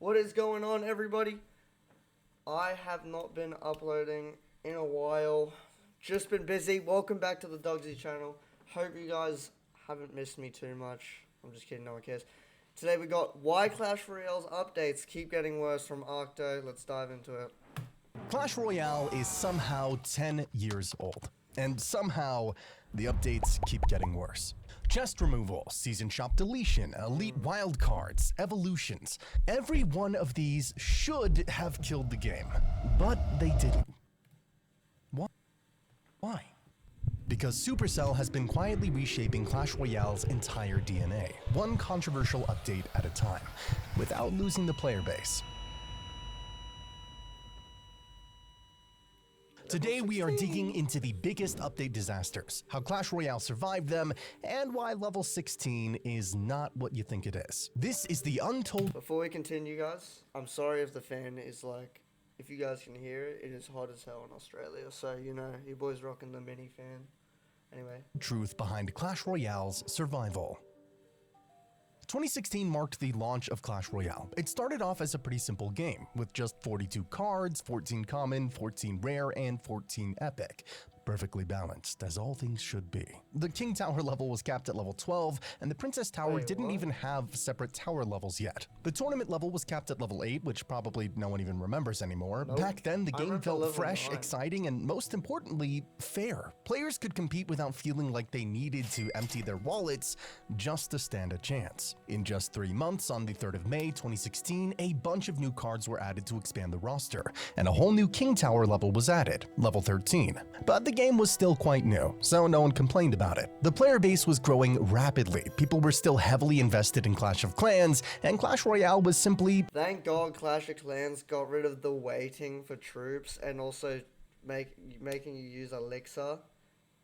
What is going on, everybody? I have not been uploading in a while. Just been busy. Welcome back to the Dogsy channel. Hope you guys haven't missed me too much. I'm just kidding, no one cares. Today we got why Clash Royale's updates keep getting worse from Arcto. Let's dive into it. Clash Royale is somehow 10 years old, and somehow the updates keep getting worse. Chest removal, season shop deletion, elite wildcards, evolutions. Every one of these should have killed the game, but they didn't. Why? Because Supercell has been quietly reshaping Clash Royale's entire DNA, one controversial update at a time, without losing the player base. Today we are digging into the biggest update disasters, how Clash Royale survived them, and why level 16 is not what you think it is. This is the untold— Before we continue, guys, I'm sorry if the fan is like, if you guys can hear it, it is hot as hell in Australia, so you know, your boy's rocking the mini fan. Anyway. Truth behind Clash Royale's survival. 2016 marked the launch of Clash Royale. It started off as a pretty simple game, with just 42 cards, 14 common, 14 rare, and 14 epic. Perfectly balanced, as all things should be. The King Tower level was capped at level 12, and the Princess Tower didn't even have separate tower levels yet. The tournament level was capped at level 8, which probably no one even remembers anymore. Nope. Back then, the game felt fresh, 9. exciting, and most importantly, fair. Players could compete without feeling like they needed to empty their wallets just to stand a chance. In just 3 months, on the 3rd of May 2016, a bunch of new cards were added to expand the roster, and a whole new King Tower level was added, level 13. But the game was still quite new, so no one complained about it. The player base was growing rapidly, people were still heavily invested in Clash of Clans, and Clash Royale was simply— Thank God Clash of Clans got rid of the waiting for troops and also making you use Elixir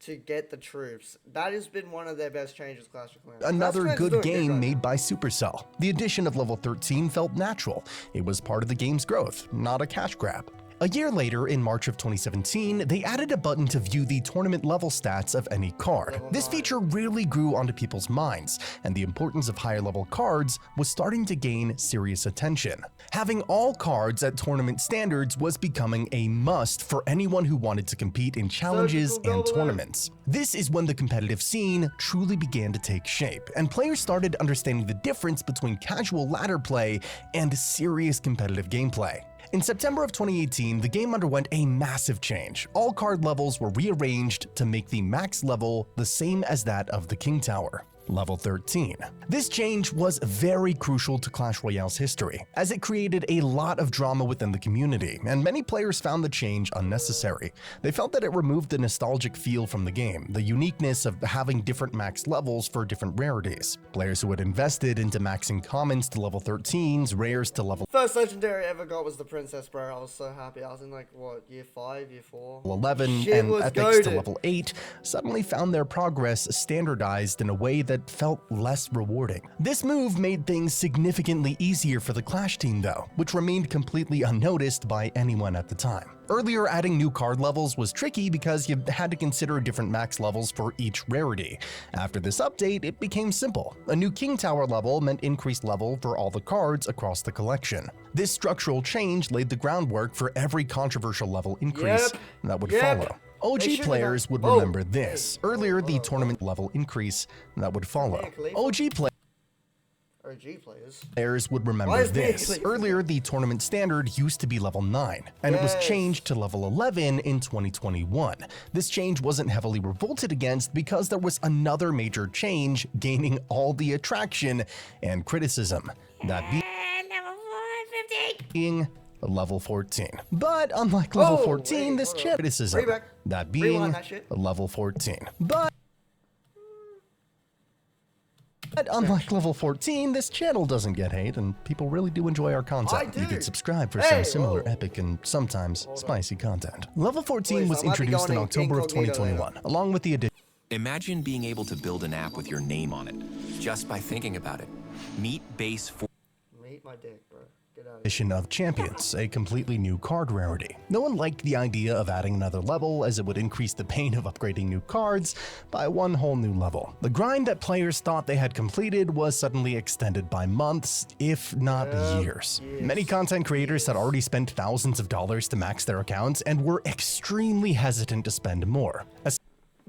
to get the troops. That has been one of their best changes, Clash of Clans. another good game made by Supercell. The addition of level 13 felt natural. It was part of the game's growth, not a cash grab. A year later, in March of 2017, they added a button to view the tournament level stats of any card. This feature really grew onto people's minds, and the importance of higher level cards was starting to gain serious attention. Having all cards at tournament standards was becoming a must for anyone who wanted to compete in challenges and tournaments. This is when the competitive scene truly began to take shape, and players started understanding the difference between casual ladder play and serious competitive gameplay. In September of 2018, the game underwent a massive change. All card levels were rearranged to make the max level the same as that of the King Tower, level 13. This change was very crucial to Clash Royale's history, as it created a lot of drama within the community, and many players found the change unnecessary. They felt that it removed the nostalgic feel from the game, the uniqueness of having different max levels for different rarities. Players who had invested into maxing commons to level 13s, rares to level— First legendary I ever got was the Princess, bro. I was so happy. I was in like, what, year 5, year 4? 11, Shit and was epics to goated. level 8 suddenly found their progress standardized in a way that felt less rewarding. This move made things significantly easier for the Clash team though, which remained completely unnoticed by anyone at the time. Earlier, adding new card levels was tricky because you had to consider different max levels for each rarity. After this update, it became simple. A new King Tower level meant increased level for all the cards across the collection. This structural change laid the groundwork for every controversial level increase that would follow. OG players would remember this. Earlier, the tournament level increase that would follow. OG players would remember this. Earlier, the tournament standard used to be level 9, and it was changed to level 11 in 2021. This change wasn't heavily revolted against because there was another major change gaining all the attraction and criticism, that being level 14. But unlike level 14, this criticism, that being level 14. But unlike level 14, this channel doesn't get hate, and people really do enjoy our content. You can subscribe for some similar epic and sometimes spicy content. Level 14 was introduced in October of 2021, along with the addition— Imagine being able to build an app with your name on it, just by thinking about it. Meet Base 4. Meet my dick, bro. Edition of Champions, a completely new card rarity. No one liked the idea of adding another level, as it would increase the pain of upgrading new cards by one whole new level. The grind that players thought they had completed was suddenly extended by months, if not years. Many content creators had already spent thousands of dollars to max their accounts and were extremely hesitant to spend more.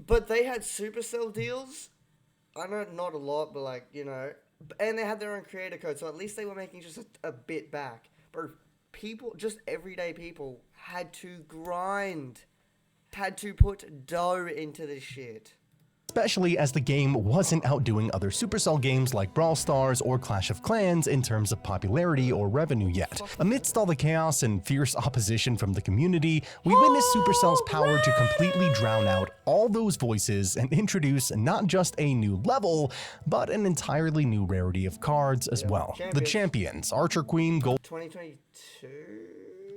But they had Supercell deals. I know not a lot, but like, you know, and they had their own creator code, so at least they were making just a bit back. But people, just everyday people, had to grind, had to put dough into this shit. Especially as the game wasn't outdoing other Supercell games like Brawl Stars or Clash of Clans in terms of popularity or revenue yet. Amidst all the chaos and fierce opposition from the community, we witnessed Supercell's power to completely drown out all those voices and introduce not just a new level, but an entirely new rarity of cards as well. The Champions, Archer Queen, 2022?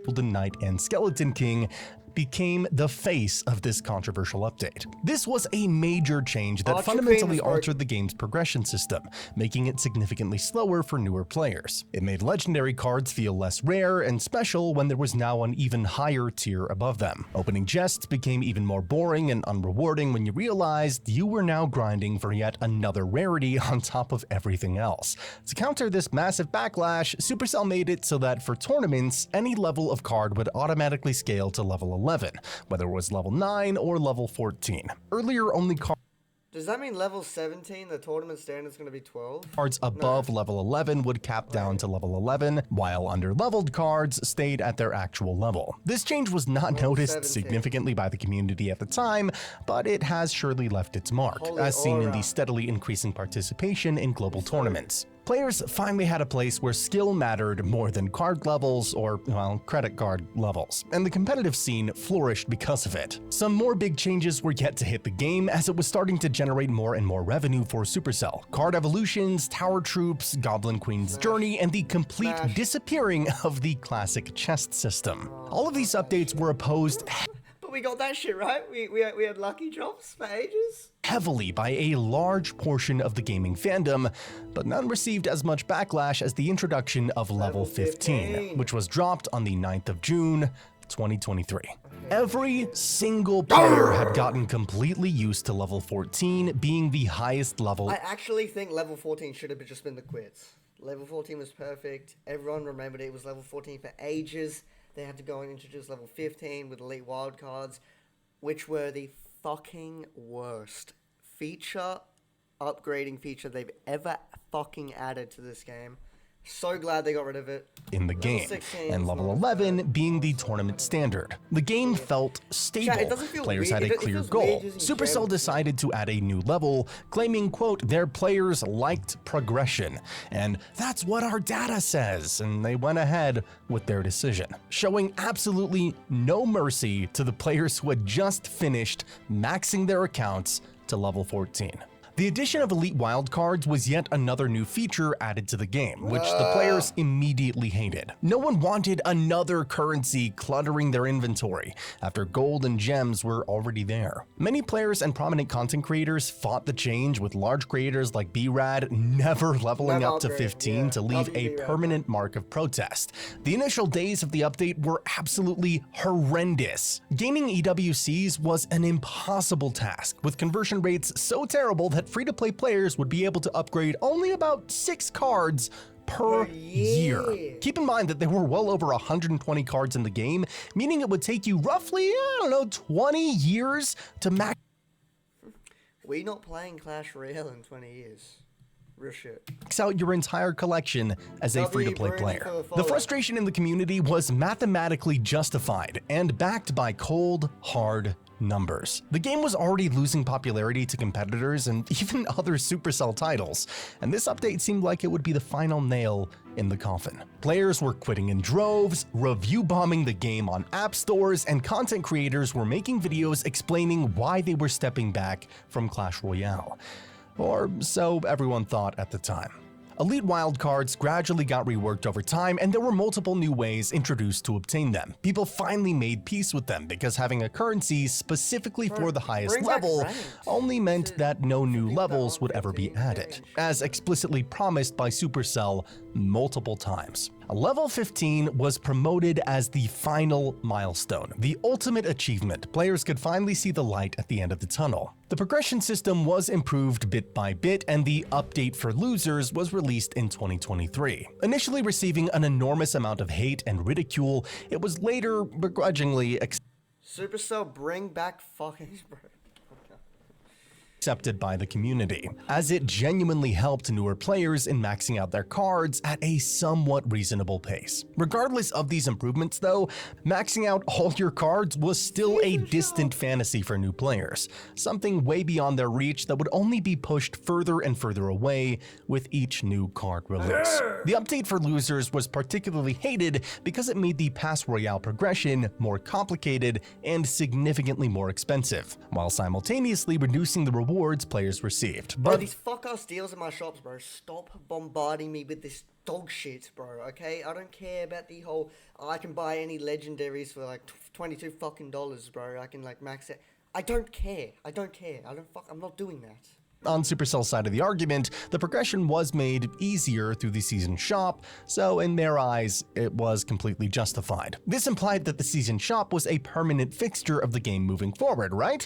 Golden Knight, and Skeleton King became the face of this controversial update. This was a major change that fundamentally altered the game's progression system, making it significantly slower for newer players. It made legendary cards feel less rare and special when there was now an even higher tier above them. Opening chests became even more boring and unrewarding when you realized you were now grinding for yet another rarity on top of everything else. To counter this massive backlash, Supercell made it so that for tournaments, any level of card would automatically scale to level 11, whether it was level 9 or level 14. Earlier, only Does that mean level 17, the tournament standard is going to be 12? cards above level 11 would cap down to level 11, while under-leveled cards stayed at their actual level. This change was not noticed significantly by the community at the time, but it has surely left its mark, as seen in the steadily increasing participation in global tournaments. Players finally had a place where skill mattered more than card levels or, well, credit card levels, and the competitive scene flourished because of it. Some more big changes were yet to hit the game, as it was starting to generate more and more revenue for Supercell. Card evolutions, Tower Troops, Goblin Queen's Journey, and the complete disappearing of the classic chest system. All of these updates were opposed We got that shit right. We had lucky drops for ages. Heavily by a large portion of the gaming fandom, but none received as much backlash as the introduction of level 15, which was dropped on the 9th of June, 2023. Every single player had gotten completely used to level 14 being the highest level. I actually think level 14 should have just been the quits. Level 14 was perfect. Everyone remembered it was level 14 for ages. They had to go and introduce level 15 with elite wildcards, which were the fucking worst upgrading feature they've ever fucking added to this game. So glad they got rid of it. In the game, and level 11 being the tournament standard. The game felt stable. Players had a clear goal. Supercell decided to add a new level, claiming, quote, their players liked progression. And that's what our data says, and they went ahead with their decision, showing absolutely no mercy to the players who had just finished maxing their accounts to level 14. The addition of elite wildcards was yet another new feature added to the game, which the players immediately hated. No one wanted another currency cluttering their inventory, after gold and gems were already there. Many players and prominent content creators fought the change, with large creators like B-Rad never leveling up to 15 to leave a permanent mark of protest. The initial days of the update were absolutely horrendous. Gaining EWCs was an impossible task, with conversion rates so terrible that free-to-play players would be able to upgrade only about 6 cards per year. Keep in mind that there were well over 120 cards in the game, meaning it would take you roughly, 20 years to max. We not playing Clash Royale in 20 years. Real shit. Max out your entire collection as a free-to-play player. The frustration in the community was mathematically justified and backed by cold, hard numbers. The game was already losing popularity to competitors and even other Supercell titles, and this update seemed like it would be the final nail in the coffin. Players were quitting in droves, review bombing the game on app stores, and content creators were making videos explaining why they were stepping back from Clash Royale. Or so everyone thought at the time. Elite wildcards gradually got reworked over time, and there were multiple new ways introduced to obtain them. People finally made peace with them, because having a currency specifically for the highest level only meant that no new levels would ever be added, as explicitly promised by Supercell multiple times. Level 15 was promoted as the final milestone, the ultimate achievement. Players could finally see the light at the end of the tunnel. The progression system was improved bit by bit, and the update for losers was released in 2023. Initially receiving an enormous amount of hate and ridicule, it was later begrudgingly Supercell, bring back fucking bro. accepted by the community, as it genuinely helped newer players in maxing out their cards at a somewhat reasonable pace. Regardless of these improvements though, maxing out all your cards was still a distant fantasy for new players, something way beyond their reach that would only be pushed further and further away with each new card release. The update for losers was particularly hated because it made the Clash Royale progression more complicated and significantly more expensive, while simultaneously reducing the rewards players received. Bro, But these fuck-ass deals in my shops, bro. Stop bombarding me with this dog shit, bro, okay? I don't care about the whole, I can buy any legendaries for like $22 fucking dollars, bro. I can like max it. I don't care. I don't care. I'm not doing that. on Supercell's side of the argument, the progression was made easier through the season shop, so in their eyes, it was completely justified. This implied that the season shop was a permanent fixture of the game moving forward, right?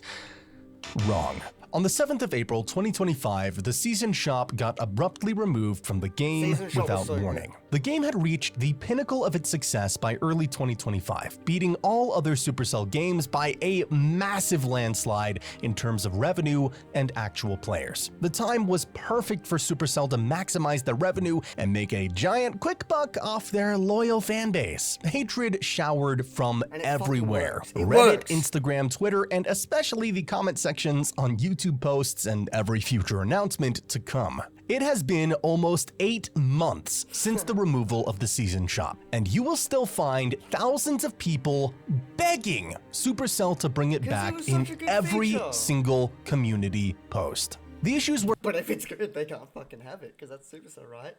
Wrong. On the 7th of April 2025, the season shop got abruptly removed from the game without warning. The game had reached the pinnacle of its success by early 2025, beating all other Supercell games by a massive landslide in terms of revenue and actual players. The time was perfect for Supercell to maximize their revenue and make a giant quick buck off their loyal fan base. Hatred showered from everywhere. Reddit, Instagram, Twitter, and especially the comment sections on YouTube posts and every future announcement to come. It has been almost 8 months since the removal of the season shop, and you will still find thousands of people begging Supercell to bring it back in every single community post. The issues were— But if it's good, they can't fucking have it, because that's Supercell, right?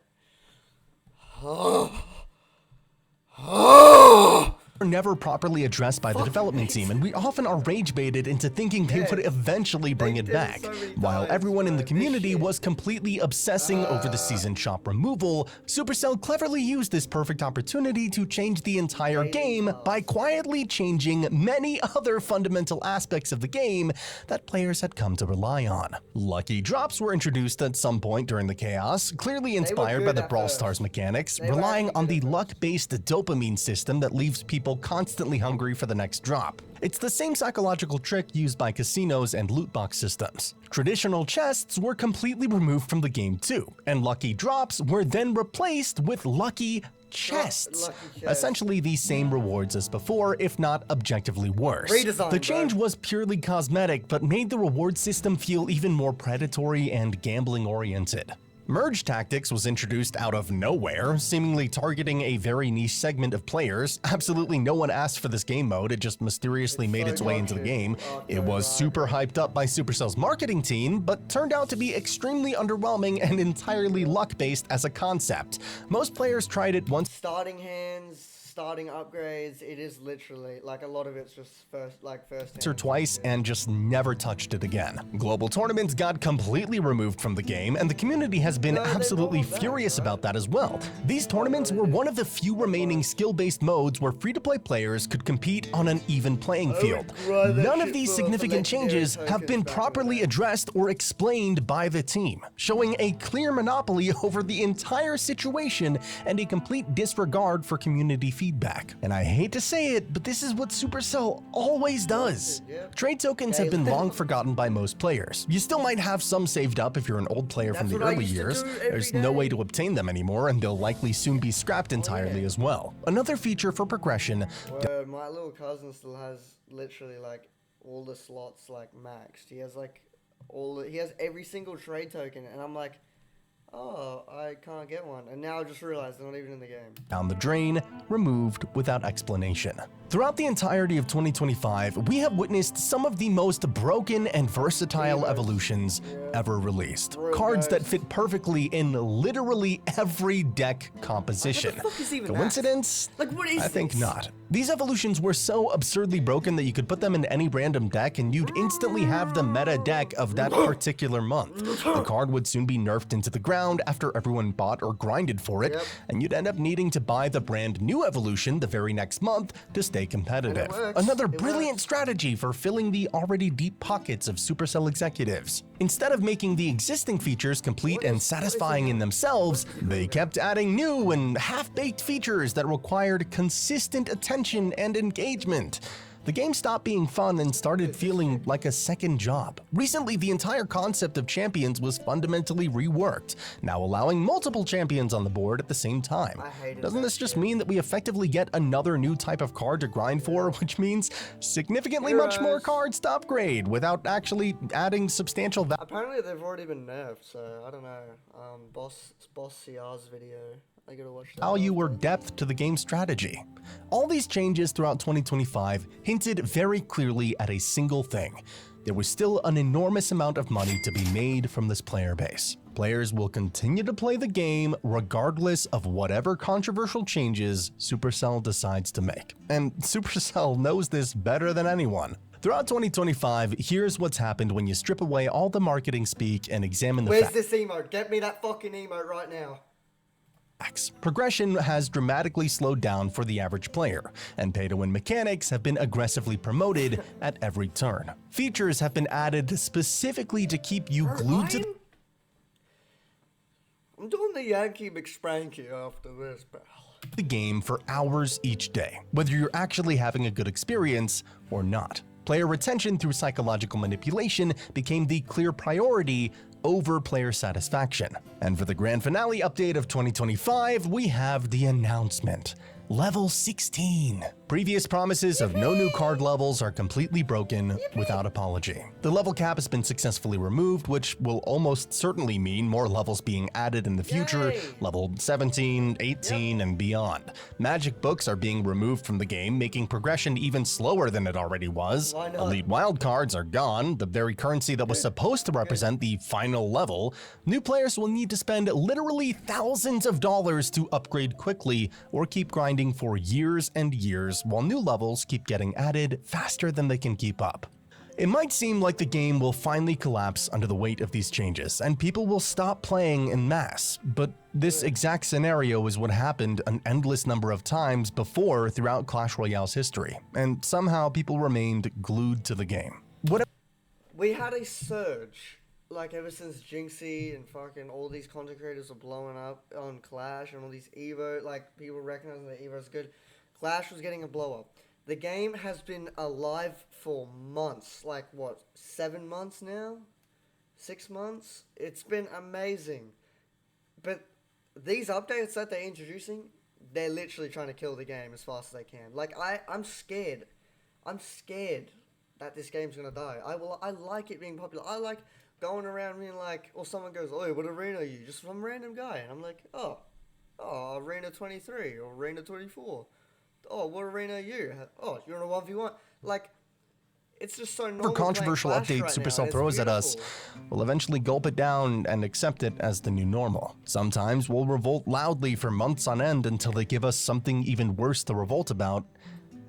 were never properly addressed by the development team, and we often are rage-baited into thinking they would eventually bring it back. While everyone in the community was completely obsessing over the season shop removal, Supercell cleverly used this perfect opportunity to change the entire game by quietly changing many other fundamental aspects of the game that players had come to rely on. Lucky drops were introduced at some point during the chaos, clearly inspired by the Brawl Stars mechanics, relying on the luck-based dopamine system that leaves people constantly hungry for the next drop. It's the same psychological trick used by casinos and loot box systems. Traditional chests were completely removed from the game too, and lucky drops were then replaced with lucky chests. Essentially the same rewards as before, if not objectively worse. The change was purely cosmetic, but made the reward system feel even more predatory and gambling-oriented. Merge Tactics was introduced out of nowhere, seemingly targeting a very niche segment of players. Absolutely no one asked for this game mode, it just mysteriously made its way into the game. It was super hyped up by Supercell's marketing team, but turned out to be extremely underwhelming and entirely luck-based as a concept. Most players tried it once. Starting hands, starting upgrades, it is literally, like, a lot of it's just first or twice and just never touched it again. Global tournaments got completely removed from the game, and the community has been absolutely furious about that as well. These tournaments were one of the few remaining skill-based modes where free-to-play players could compete on an even playing field. None of these significant changes have been properly addressed or explained by the team, showing a clear monopoly over the entire situation and a complete disregard for community feedback. And I hate to say it, but this is what Supercell always does. Trade tokens have been long forgotten by most players. You still might have some saved up if you're an old player from the early years. There's no way to obtain them anymore, and they'll likely soon be scrapped entirely as well. Another feature for progression— my little cousin still has literally like all the slots like maxed. He has like he has every single trade token, and I'm like, oh, I can't get one. And now I just realized they're not even in the game. Down the drain, removed without explanation. Throughout the entirety of 2025, we have witnessed some of the most broken and versatile evolutions ever released. Cards that fit perfectly in literally every deck composition. Coincidence? Like, what is I think not. These evolutions were so absurdly broken that you could put them in any random deck and you'd instantly have the meta deck of that particular month. The card would soon be nerfed into the ground, around after everyone bought or grinded for it, and you'd end up needing to buy the brand new evolution the very next month to stay competitive. Another brilliant strategy for filling the already deep pockets of Supercell executives. Instead of making the existing features complete and satisfying in themselves, they kept adding new and half-baked features that required consistent attention and engagement. The game stopped being fun and started feeling like a second job. Recently, the entire concept of champions was fundamentally reworked, now allowing multiple champions on the board at the same time. Doesn't this just mean that we effectively get another new type of card to grind for, which means significantly much more cards to upgrade without actually adding substantial value? Apparently they've already been nerfed, so I don't know. Boss CR's video. I gotta watch that. Value or depth to the game's strategy. All these changes throughout 2025 hinted very clearly at a single thing. There was still an enormous amount of money to be made from this player base. Players will continue to play the game regardless of whatever controversial changes Supercell decides to make. And Supercell knows this better than anyone. Throughout 2025, here's what's happened when you strip away all the marketing speak and examine the Where's this emote? Get me that fucking emote right now. Progression has dramatically slowed down for the average player, and pay-to-win mechanics have been aggressively promoted at every turn. Features have been added specifically to keep you glued to I'm doing the Yankee McSpanky after this, pal. The game for hours each day, whether you're actually having a good experience or not. Player retention through psychological manipulation became the clear priority over player satisfaction. And for the grand finale update of 2025, we have the announcement. Level 16. Previous promises of no new card levels are completely broken without apology. The level cap has been successfully removed, which will almost certainly mean more levels being added in the future, level 17, 18, and beyond. Magic books are being removed from the game, making progression even slower than it already was. Elite wildcards are gone, the very currency that was supposed to represent the final level. New players will need to spend literally thousands of dollars to upgrade quickly or keep grinding for years and years, while new levels keep getting added faster than they can keep up. It might seem like the game will finally collapse under the weight of these changes, and people will stop playing en masse, but this exact scenario is what happened an endless number of times before throughout Clash Royale's history, and somehow people remained glued to the game. We had a surge, like ever since Jinxie and fucking all these content creators are blowing up on Clash and all these Evo, like people recognizing that Evo is good. Clash was getting a blow up. The game has been alive for months, like what, 7 months now? 6 months? It's been amazing. But these updates that they're introducing, they're literally trying to kill the game as fast as they can. Like, I'm scared. I'm scared that this game's gonna die. I like it being popular. I like going around being like, or someone goes, oh, what arena are you? Just some random guy. And I'm like, oh, arena 23 or arena 24. Oh, what arena are you? Oh, you're in a 1v1. Like, it's just so normal. Whatever controversial update Supercell throws at us, we'll eventually gulp it down and accept it as the new normal. Sometimes we'll revolt loudly for months on end until they give us something even worse to revolt about,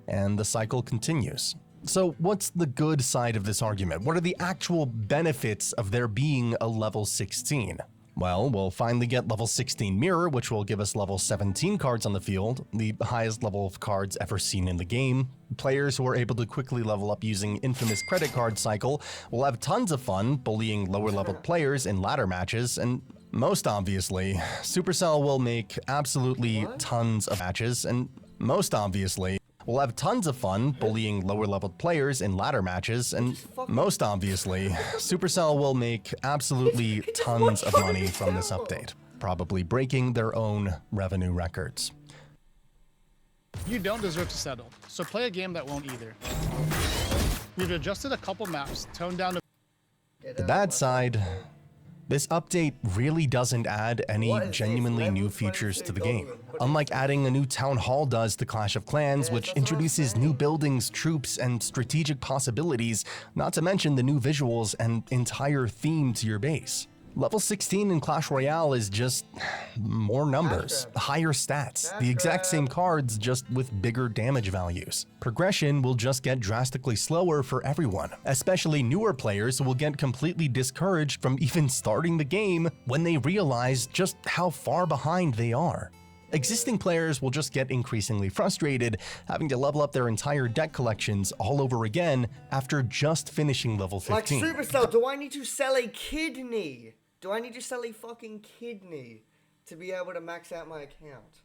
and the cycle continues. So what's the good side of this argument? What are the actual benefits of there being a level 16? Well, we'll finally get level 16 Mirror, which will give us level 17 cards on the field, the highest level of cards ever seen in the game. Players who are able to quickly level up using Infamous credit card cycle will have tons of fun bullying lower leveled players in ladder matches, and most obviously, Supercell will make absolutely tons of matches, and most obviously, we'll have tons of fun bullying lower-leveled players in ladder matches, and most obviously, Supercell will make absolutely tons of money from this update, probably breaking their own revenue records. You don't deserve to settle, so play a game that won't either. We've adjusted a couple maps, toned down The bad side, this update really doesn't add any genuinely new features to the game. Unlike adding a new town hall does to Clash of Clans, which introduces new buildings, troops, and strategic possibilities, not to mention the new visuals and entire theme to your base. Level 16 in Clash Royale is just more numbers, higher stats, the exact same cards just with bigger damage values. Progression will just get drastically slower for everyone, especially newer players who will get completely discouraged from even starting the game when they realize just how far behind they are. Existing players will just get increasingly frustrated, having to level up their entire deck collections all over again after just finishing level 15. Like Supercell, do I need to sell a kidney? Do I need to sell a fucking kidney to be able to max out my account?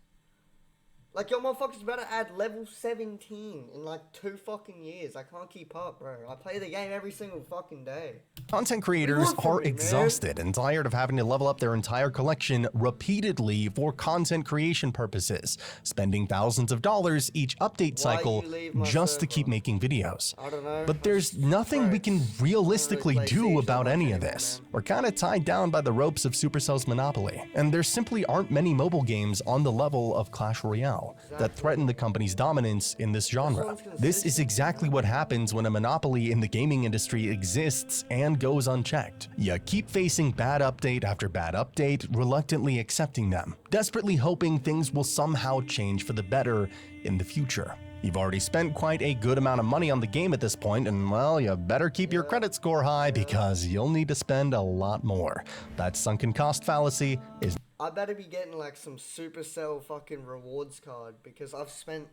Like, your motherfuckers better add level 17 in like 2 fucking years. I can't keep up, bro. I play the game every single fucking day. Content creators Work for are me, man. exhausted and tired of having to level up their entire collection repeatedly for content creation purposes, spending thousands of dollars each update cycle you leave my just to server? keep making videos. I don't know. But there's nothing we can realistically play do Siege about that much any of anymore, this. man. We're kind of tied down by the ropes of Supercell's monopoly, and there simply aren't many mobile games on the level of Clash Royale that threaten the company's dominance in this genre. one's This is exactly what happens when a monopoly in the gaming industry exists and goes unchecked. You keep facing bad update after bad update, reluctantly accepting them, desperately hoping things will somehow change for the better in the future. You've already spent quite a good amount of money on the game at this point, and well, you better keep your credit score high because you'll need to spend a lot more. That sunken cost fallacy is I better be getting like some Supercell fucking rewards card because I've spent.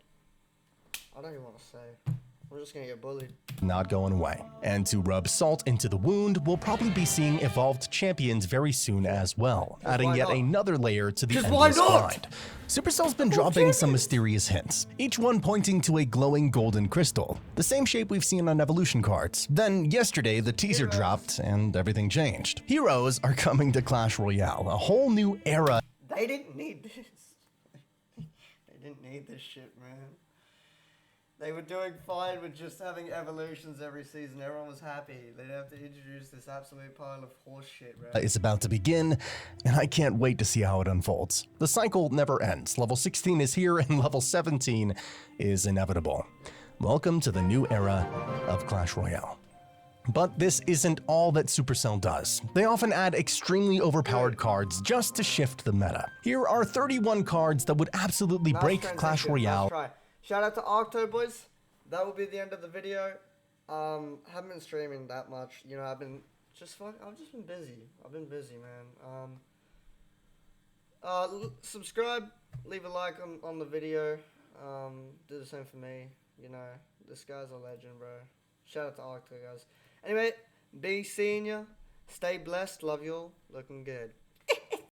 I don't even want to say. We're just gonna get bullied. not going away. And to rub salt into the wound, we'll probably be seeing evolved champions very soon as well, adding why yet not? another layer to the Just why endless not? grind. Supercell's been dropping some mysterious hints, each one pointing to a glowing golden crystal, the same shape we've seen on evolution cards. Then yesterday, the teaser dropped and everything changed. Heroes are coming to Clash Royale, a whole new era. They didn't need this. They didn't need this shit, man. They were doing fine with just having evolutions every season. Everyone was happy. They didn't have to introduce this absolute pile of horse shit, right? Is about to begin, and I can't wait to see how it unfolds. The cycle never ends. Level 16 is here, and level 17 is inevitable. Welcome to the new era of Clash Royale. But this isn't all that Supercell does. They often add extremely overpowered cards just to shift the meta. Here are 31 cards that would absolutely Nice break transition, Clash nice Royale. try. Shout out to Octo boys. That will be the end of the video. Haven't been streaming that much. You know, I've just been busy. I've been busy, man. Subscribe, leave a like on the video. Do the same for me. You know, this guy's a legend, bro. Shout out to Octo, guys. Anyway, be seeing ya. Stay blessed. Love you all. Looking good.